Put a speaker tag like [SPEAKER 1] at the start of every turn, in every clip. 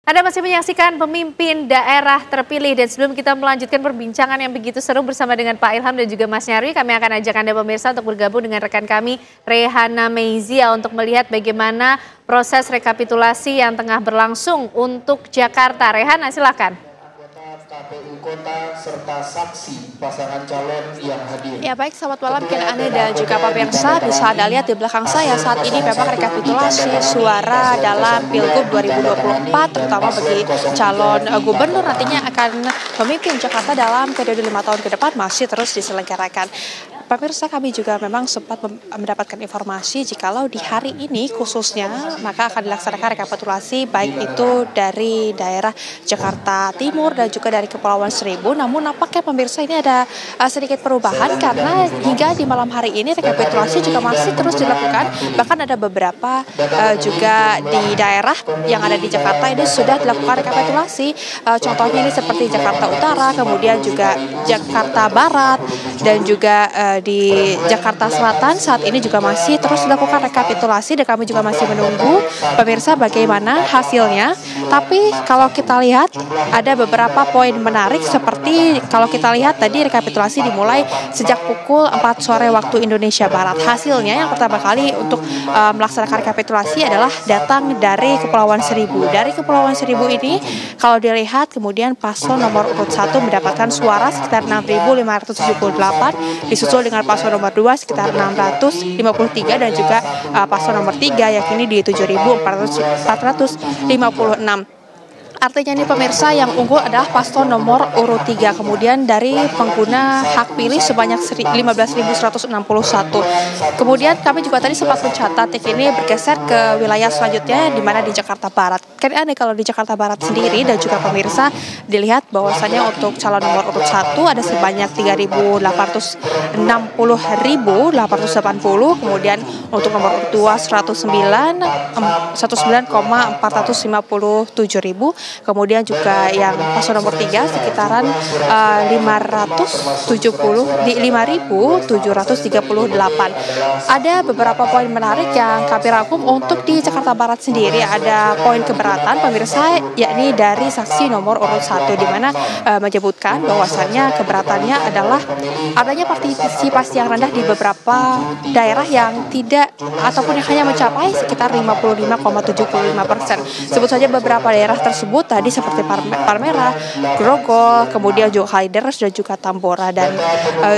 [SPEAKER 1] Anda masih menyaksikan pemimpin daerah terpilih, dan sebelum kita melanjutkan perbincangan yang begitu seru bersama dengan Pak Ilham dan juga Mas Nyarwi, kami akan ajak Anda pemirsa untuk bergabung dengan rekan kami Rehana Meizia untuk melihat bagaimana proses rekapitulasi yang tengah berlangsung untuk Jakarta. Rehana, silakan.
[SPEAKER 2] KPU Kota serta saksi pasangan calon yang hadir.
[SPEAKER 3] Ya baik, selamat malam Anda dan juga pemirsa. Bisa Anda lihat di belakang saya saat ini memang rekapitulasi suara dalam Pilgub 2024, terutama bagi calon gubernur nantinya akan memimpin Jakarta dalam periode 5 tahun ke depan masih terus diselenggarakan. Pemirsa, kami juga memang sempat mendapatkan informasi jikalau di hari ini khususnya maka akan dilaksanakan rekapitulasi baik itu dari daerah Jakarta Timur dan juga dari Kepulauan Seribu. Namun nampaknya pemirsa ini ada sedikit perubahan karena hingga di malam hari ini rekapitulasi juga masih terus dilakukan. Bahkan ada beberapa juga di daerah yang ada di Jakarta ini sudah dilakukan rekapitulasi. Contohnya ini seperti Jakarta Utara, kemudian juga Jakarta Barat dan juga di Jakarta Selatan saat ini juga masih terus dilakukan rekapitulasi dan kami juga masih menunggu pemirsa bagaimana hasilnya. Tapi kalau kita lihat ada beberapa poin menarik seperti kalau kita lihat tadi rekapitulasi dimulai sejak pukul 4 sore waktu Indonesia Barat. Hasilnya yang pertama kali untuk melaksanakan rekapitulasi adalah datang dari Kepulauan Seribu. Dari Kepulauan Seribu ini kalau dilihat kemudian paslon nomor urut 1 mendapatkan suara sekitar 6.578, disusul dengan paslon nomor 2 sekitar 653 dan juga paslon nomor 3 yakni di 7.456. Artinya ini pemirsa yang unggul adalah paslon nomor urut 3. Kemudian dari pengguna hak pilih sebanyak 15.161. Kemudian kami juga tadi sempat mencatat ini bergeser ke wilayah selanjutnya di mana di Jakarta Barat. Kan ada kalau di Jakarta Barat sendiri dan juga pemirsa dilihat bahwasannya untuk calon nomor urut 1 ada sebanyak 3.860.880. Kemudian untuk nomor urut 2 109,457.000. Kemudian juga yang paslon nomor 3 sekitaran 5.738. Ada beberapa poin menarik yang kami rangkum untuk di Jakarta Barat sendiri. Ada poin keberatan pemirsa yakni dari saksi nomor urut 1 di mana menyebutkan bahwasannya keberatannya adalah adanya partisipasi yang rendah di beberapa daerah yang tidak ataupun yang hanya mencapai sekitar 55,75%. Sebut saja beberapa daerah tersebut tadi seperti Palmerah, Grogol, kemudian juga Kalideres dan juga Tambora, dan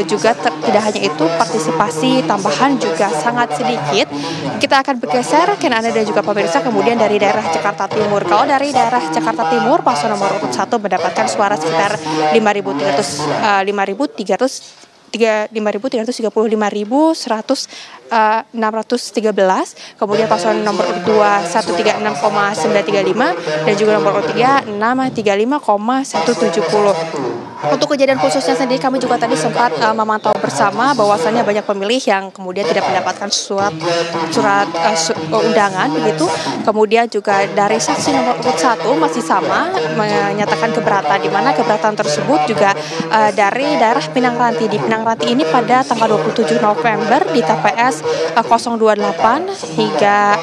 [SPEAKER 3] juga tidak hanya itu partisipasi tambahan juga sangat sedikit. Kita akan bergeser kan Anda dan juga pemirsa kemudian dari daerah Jakarta Timur. Kalau dari daerah Jakarta Timur paslon nomor urut 1 mendapatkan suara sekitar 5.335.613, kemudian paslon nomor urut 2 136,935 dan juga nomor urut 3 635,170. Untuk kejadian khususnya sendiri kami juga tadi sempat memantau bersama bahwasannya banyak pemilih yang kemudian tidak mendapatkan surat undangan begitu. Kemudian juga dari saksi nomor urut 1 masih sama menyatakan keberatan, di mana keberatan tersebut juga dari daerah Pinang Ranti. Di Pinang Ranti ini pada tanggal 27 November di TPS 028 hingga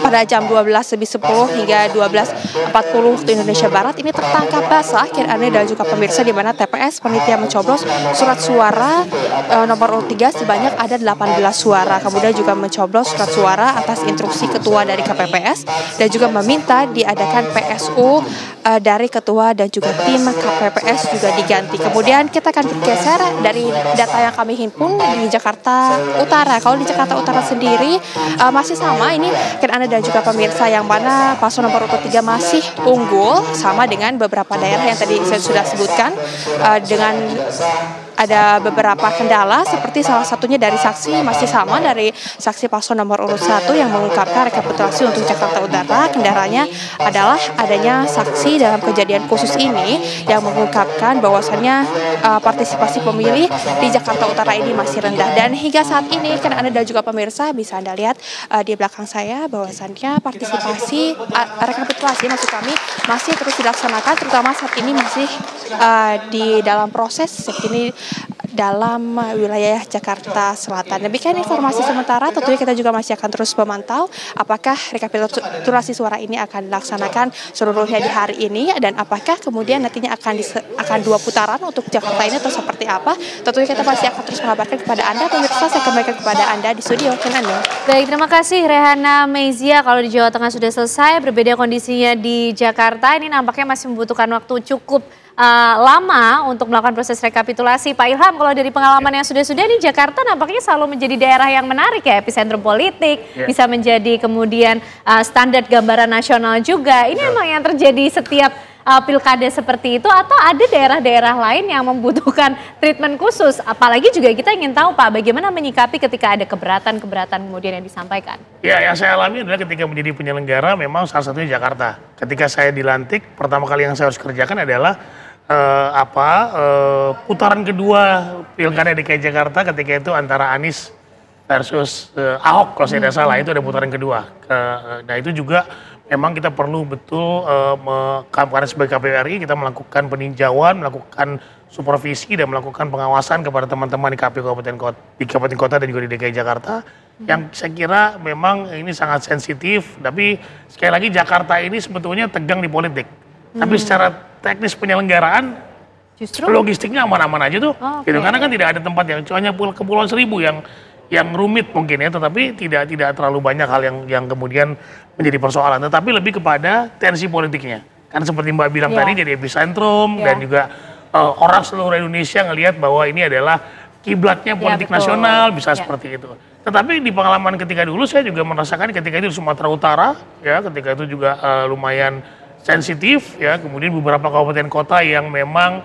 [SPEAKER 3] pada jam 12.10 hingga 12.40 waktu Indonesia Barat ini tertangkap basah Anda dan juga pemirsa, di mana TPS panitia mencoblos surat suara nomor urut 3 sebanyak ada 18 suara. Kemudian juga mencoblos surat suara atas instruksi ketua dari KPPS dan juga meminta diadakan PSU dari ketua dan juga tim KPPS juga diganti. Kemudian kita akan bergeser dari data yang kami himpun di Jakarta Utara. Kalau di Jakarta Utara sendiri masih sama, ini kan Anda dan juga pemirsa, yang mana paslon nomor urut 3 masih unggul sama dengan beberapa daerah yang tadi saya sudah sebutkan, dengan ada beberapa kendala seperti salah satunya dari saksi masih sama dari saksi paslon nomor urut 1 yang mengungkapkan rekapitulasi untuk Jakarta Utara. Kendalanya adalah adanya saksi dalam kejadian khusus ini yang mengungkapkan bahwasannya partisipasi pemilih di Jakarta Utara ini masih rendah. Dan hingga saat ini kan Anda dan juga pemirsa bisa Anda lihat di belakang saya bahwasannya partisipasi rekapitulasi maksud kami masih terus dilaksanakan, terutama saat ini masih di dalam proses. Ini dalam wilayah Jakarta Selatan. Demikian informasi sementara, tentunya kita juga masih akan terus memantau apakah rekapitulasi suara ini akan dilaksanakan seluruhnya di hari ini dan apakah kemudian nantinya akan 2 putaran untuk Jakarta ini atau seperti apa. Tentunya kita masih akan terus mengabarkan kepada Anda, pemirsa. Saya kembalikan kepada Anda di studio.
[SPEAKER 1] Baik, terima kasih Rehana Meizia. Kalau di Jawa Tengah sudah selesai, berbeda kondisinya di Jakarta. Ini nampaknya masih membutuhkan waktu cukup lama untuk melakukan proses rekapitulasi. Pak Ilham, kalau dari pengalaman yang sudah-sudah di Jakarta nampaknya selalu menjadi daerah yang menarik ya, epicentrum politik, bisa menjadi kemudian standar gambaran nasional juga. Ini memang yang terjadi setiap pilkada seperti itu, atau ada daerah-daerah lain yang membutuhkan treatment khusus? Apalagi juga kita ingin tahu Pak, bagaimana menyikapi ketika ada keberatan-keberatan kemudian yang disampaikan? Ya, yang saya alami adalah ketika menjadi penyelenggara memang salah satunya Jakarta. Ketika saya dilantik, pertama kali yang saya harus kerjakan adalah putaran kedua pilkada DKI Jakarta ketika itu antara Anies versus Ahok kalau saya tidak salah, itu ada putaran kedua. Nah itu juga memang kita perlu betul karena sebagai KPU RI kita melakukan peninjauan, melakukan supervisi dan melakukan pengawasan kepada teman-teman di KPU kabupaten kota dan juga di DKI Jakarta. Yang saya kira memang ini sangat sensitif, tapi sekali lagi Jakarta ini sebetulnya tegang di politik. Tapi secara teknis penyelenggaraan justru logistiknya aman-aman aja tuh, gitu. Karena kan tidak ada tempat yang hanya Kepulauan Seribu yang rumit mungkin ya, tetapi tidak terlalu banyak hal yang kemudian menjadi persoalan, tetapi lebih kepada tensi politiknya. Kan seperti Mbak bilang tadi, jadi epicentrum dan juga orang seluruh Indonesia ngelihat bahwa ini adalah kiblatnya politik nasional, bisa seperti itu. Tetapi di pengalaman ketika dulu saya juga merasakan ketika itu di Sumatera Utara, ya ketika itu juga lumayan sensitif ya, kemudian beberapa kabupaten kota yang memang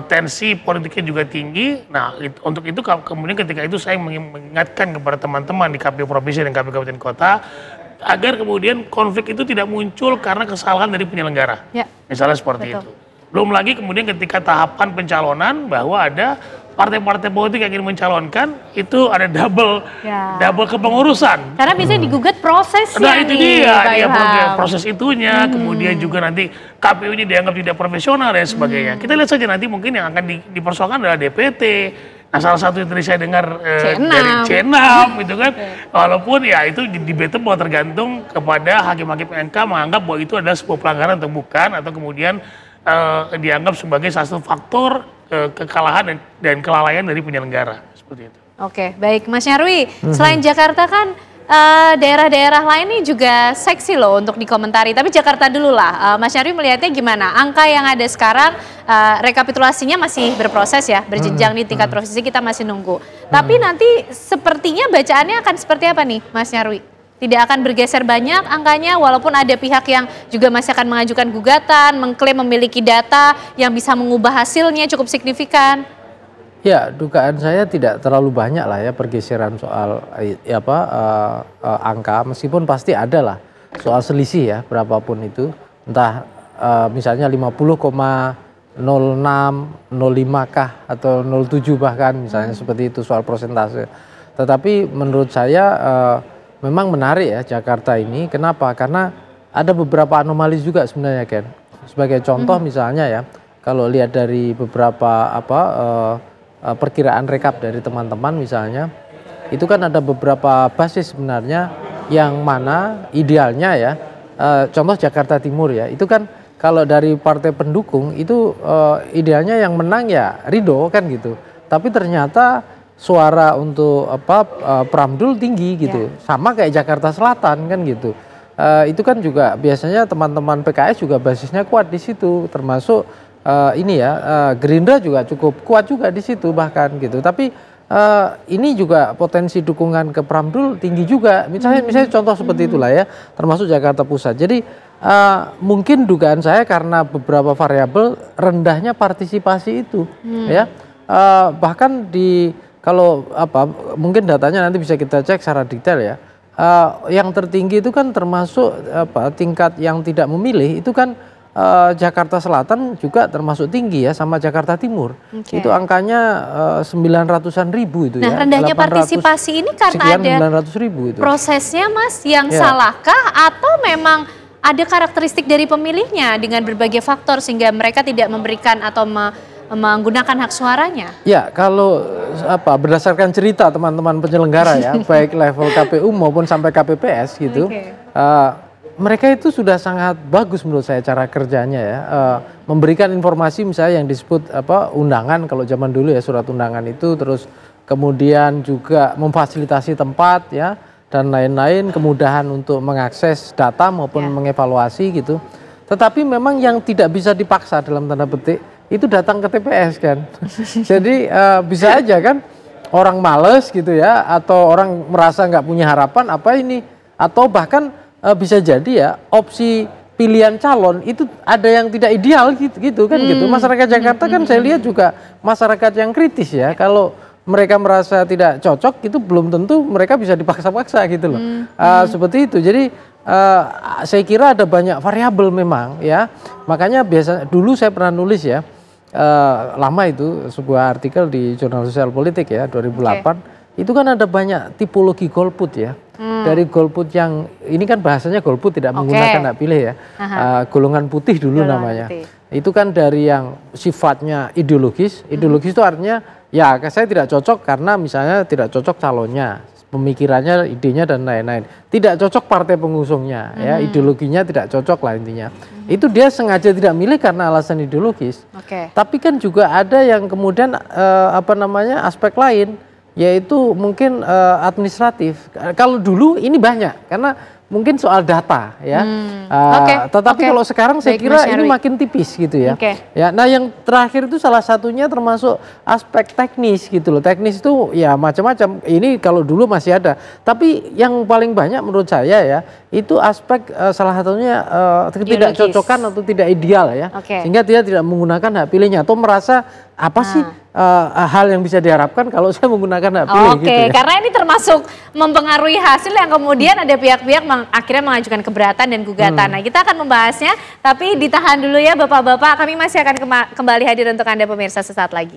[SPEAKER 1] tensi politiknya juga tinggi. Nah, untuk itu kemudian ketika itu saya mengingatkan kepada teman-teman di KPU provinsi dan KPU kabupaten kota agar kemudian konflik itu tidak muncul karena kesalahan dari penyelenggara. Misalnya seperti itu. Belum lagi kemudian ketika tahapan pencalonan bahwa ada partai-partai politik yang ingin mencalonkan, itu ada double kepengurusan. Karena biasanya digugat prosesnya. Nah itu dia, proses itunya, kemudian juga nanti KPU ini dianggap tidak profesional dan sebagainya. Kita lihat saja nanti mungkin yang akan dipersoalkan adalah DPT. Nah salah satu yang tadi saya dengar dari C6 gitu kan. Walaupun ya itu debatable, tergantung kepada hakim-hakim MK menganggap bahwa itu adalah sebuah pelanggaran atau bukan, atau kemudian dianggap sebagai satu faktor kekalahan dan kelalaian dari penyelenggara, seperti itu. Oke, baik Mas Nyarwi, selain Jakarta kan daerah-daerah lain ini juga seksi loh untuk dikomentari, tapi Jakarta dulu lah. Mas Nyarwi melihatnya gimana? Angka yang ada sekarang, rekapitulasinya masih berproses ya, berjenjang di tingkat provinsi, kita masih nunggu. Tapi nanti sepertinya bacaannya akan seperti apa nih Mas Nyarwi? Tidak akan bergeser banyak angkanya, walaupun ada pihak yang juga masih akan mengajukan gugatan, mengklaim memiliki data yang bisa mengubah hasilnya cukup signifikan.
[SPEAKER 4] Ya, dugaan saya tidak terlalu banyak lah ya pergeseran soal angka, meskipun pasti ada lah soal selisih ya, berapapun itu, entah misalnya 50,06, 05 kah atau 07 bahkan misalnya seperti itu soal persentase. Tetapi menurut saya memang menarik ya Jakarta ini. Kenapa? Karena ada beberapa anomali juga sebenarnya, Ken. Sebagai contoh misalnya ya, kalau lihat dari beberapa perkiraan rekap dari teman-teman misalnya, itu kan ada beberapa basis sebenarnya yang mana idealnya ya, contoh Jakarta Timur ya, itu kan kalau dari partai pendukung itu idealnya yang menang ya Ridho kan gitu. Tapi ternyata suara untuk Pramdul tinggi gitu, sama kayak Jakarta Selatan kan gitu. Itu kan juga biasanya teman-teman PKS juga basisnya kuat di situ, termasuk Gerindra juga cukup kuat juga di situ bahkan gitu. Tapi ini juga potensi dukungan ke Pramdul tinggi juga. Misalnya contoh seperti itulah ya, termasuk Jakarta Pusat. Jadi mungkin dugaan saya karena beberapa variabel rendahnya partisipasi itu ya, bahkan kalau mungkin datanya nanti bisa kita cek secara detail ya. Yang tertinggi itu kan termasuk tingkat yang tidak memilih itu kan Jakarta Selatan juga termasuk tinggi ya, sama Jakarta Timur. Itu angkanya 900-an ribu itu ya.
[SPEAKER 1] Nah, rendahnya partisipasi ini karena ada
[SPEAKER 4] 900 ribu itu.
[SPEAKER 1] Prosesnya Mas yang salahkah atau memang ada karakteristik dari pemilihnya dengan berbagai faktor sehingga mereka tidak memberikan atau menggunakan hak suaranya?
[SPEAKER 4] Ya, kalau berdasarkan cerita teman-teman penyelenggara ya, baik level KPU maupun sampai KPPS gitu, mereka itu sudah sangat bagus menurut saya cara kerjanya ya, memberikan informasi misalnya yang disebut undangan kalau zaman dulu ya, surat undangan itu, terus kemudian juga memfasilitasi tempat ya dan lain-lain, kemudahan untuk mengakses data maupun mengevaluasi gitu. Tetapi memang yang tidak bisa dipaksa dalam tanda petik itu datang ke TPS kan. Jadi bisa aja kan orang males gitu ya, atau orang merasa nggak punya harapan apa ini, atau bahkan bisa jadi ya opsi pilihan calon itu ada yang tidak ideal gitu kan gitu. Masyarakat Jakarta kan saya lihat juga masyarakat yang kritis ya. Kalau mereka merasa tidak cocok itu belum tentu mereka bisa dipaksa-paksa gitu loh. Seperti itu. Jadi saya kira ada banyak variabel memang ya. Makanya biasa dulu saya pernah nulis ya, lama itu sebuah artikel di Jurnal Sosial Politik ya 2008. Itu kan ada banyak tipologi golput ya. Dari golput yang ini kan bahasanya golput tidak menggunakan hak pilih ya. Golongan putih dulu namanya. Itu kan dari yang sifatnya ideologis. Ideologis itu artinya ya saya tidak cocok karena misalnya tidak cocok calonnya, pemikirannya, idenya dan lain-lain. Tidak cocok partai pengusungnya ya, ideologinya tidak cocok lah intinya. Itu dia sengaja tidak milih karena alasan ideologis. Tapi kan juga ada yang kemudian aspek lain, yaitu mungkin administratif. Kalau dulu ini banyak karena mungkin soal data ya. Tetapi kalau sekarang saya kira ini makin tipis gitu ya. Ya, nah yang terakhir itu salah satunya termasuk aspek teknis gitu loh. Teknis itu ya macam-macam. Ini kalau dulu masih ada. Tapi yang paling banyak menurut saya ya itu aspek salah satunya tidak cocokan atau tidak ideal ya. Sehingga dia tidak menggunakan hak pilihnya atau merasa apa sih hal yang bisa diharapkan kalau saya menggunakan hak pilih gitu ya.
[SPEAKER 1] Karena ini termasuk mempengaruhi hasil yang kemudian ada pihak-pihak akhirnya mengajukan keberatan dan gugatan. Nah, kita akan membahasnya, tapi ditahan dulu ya Bapak-bapak, kami masih akan kembali hadir untuk Anda pemirsa sesaat lagi.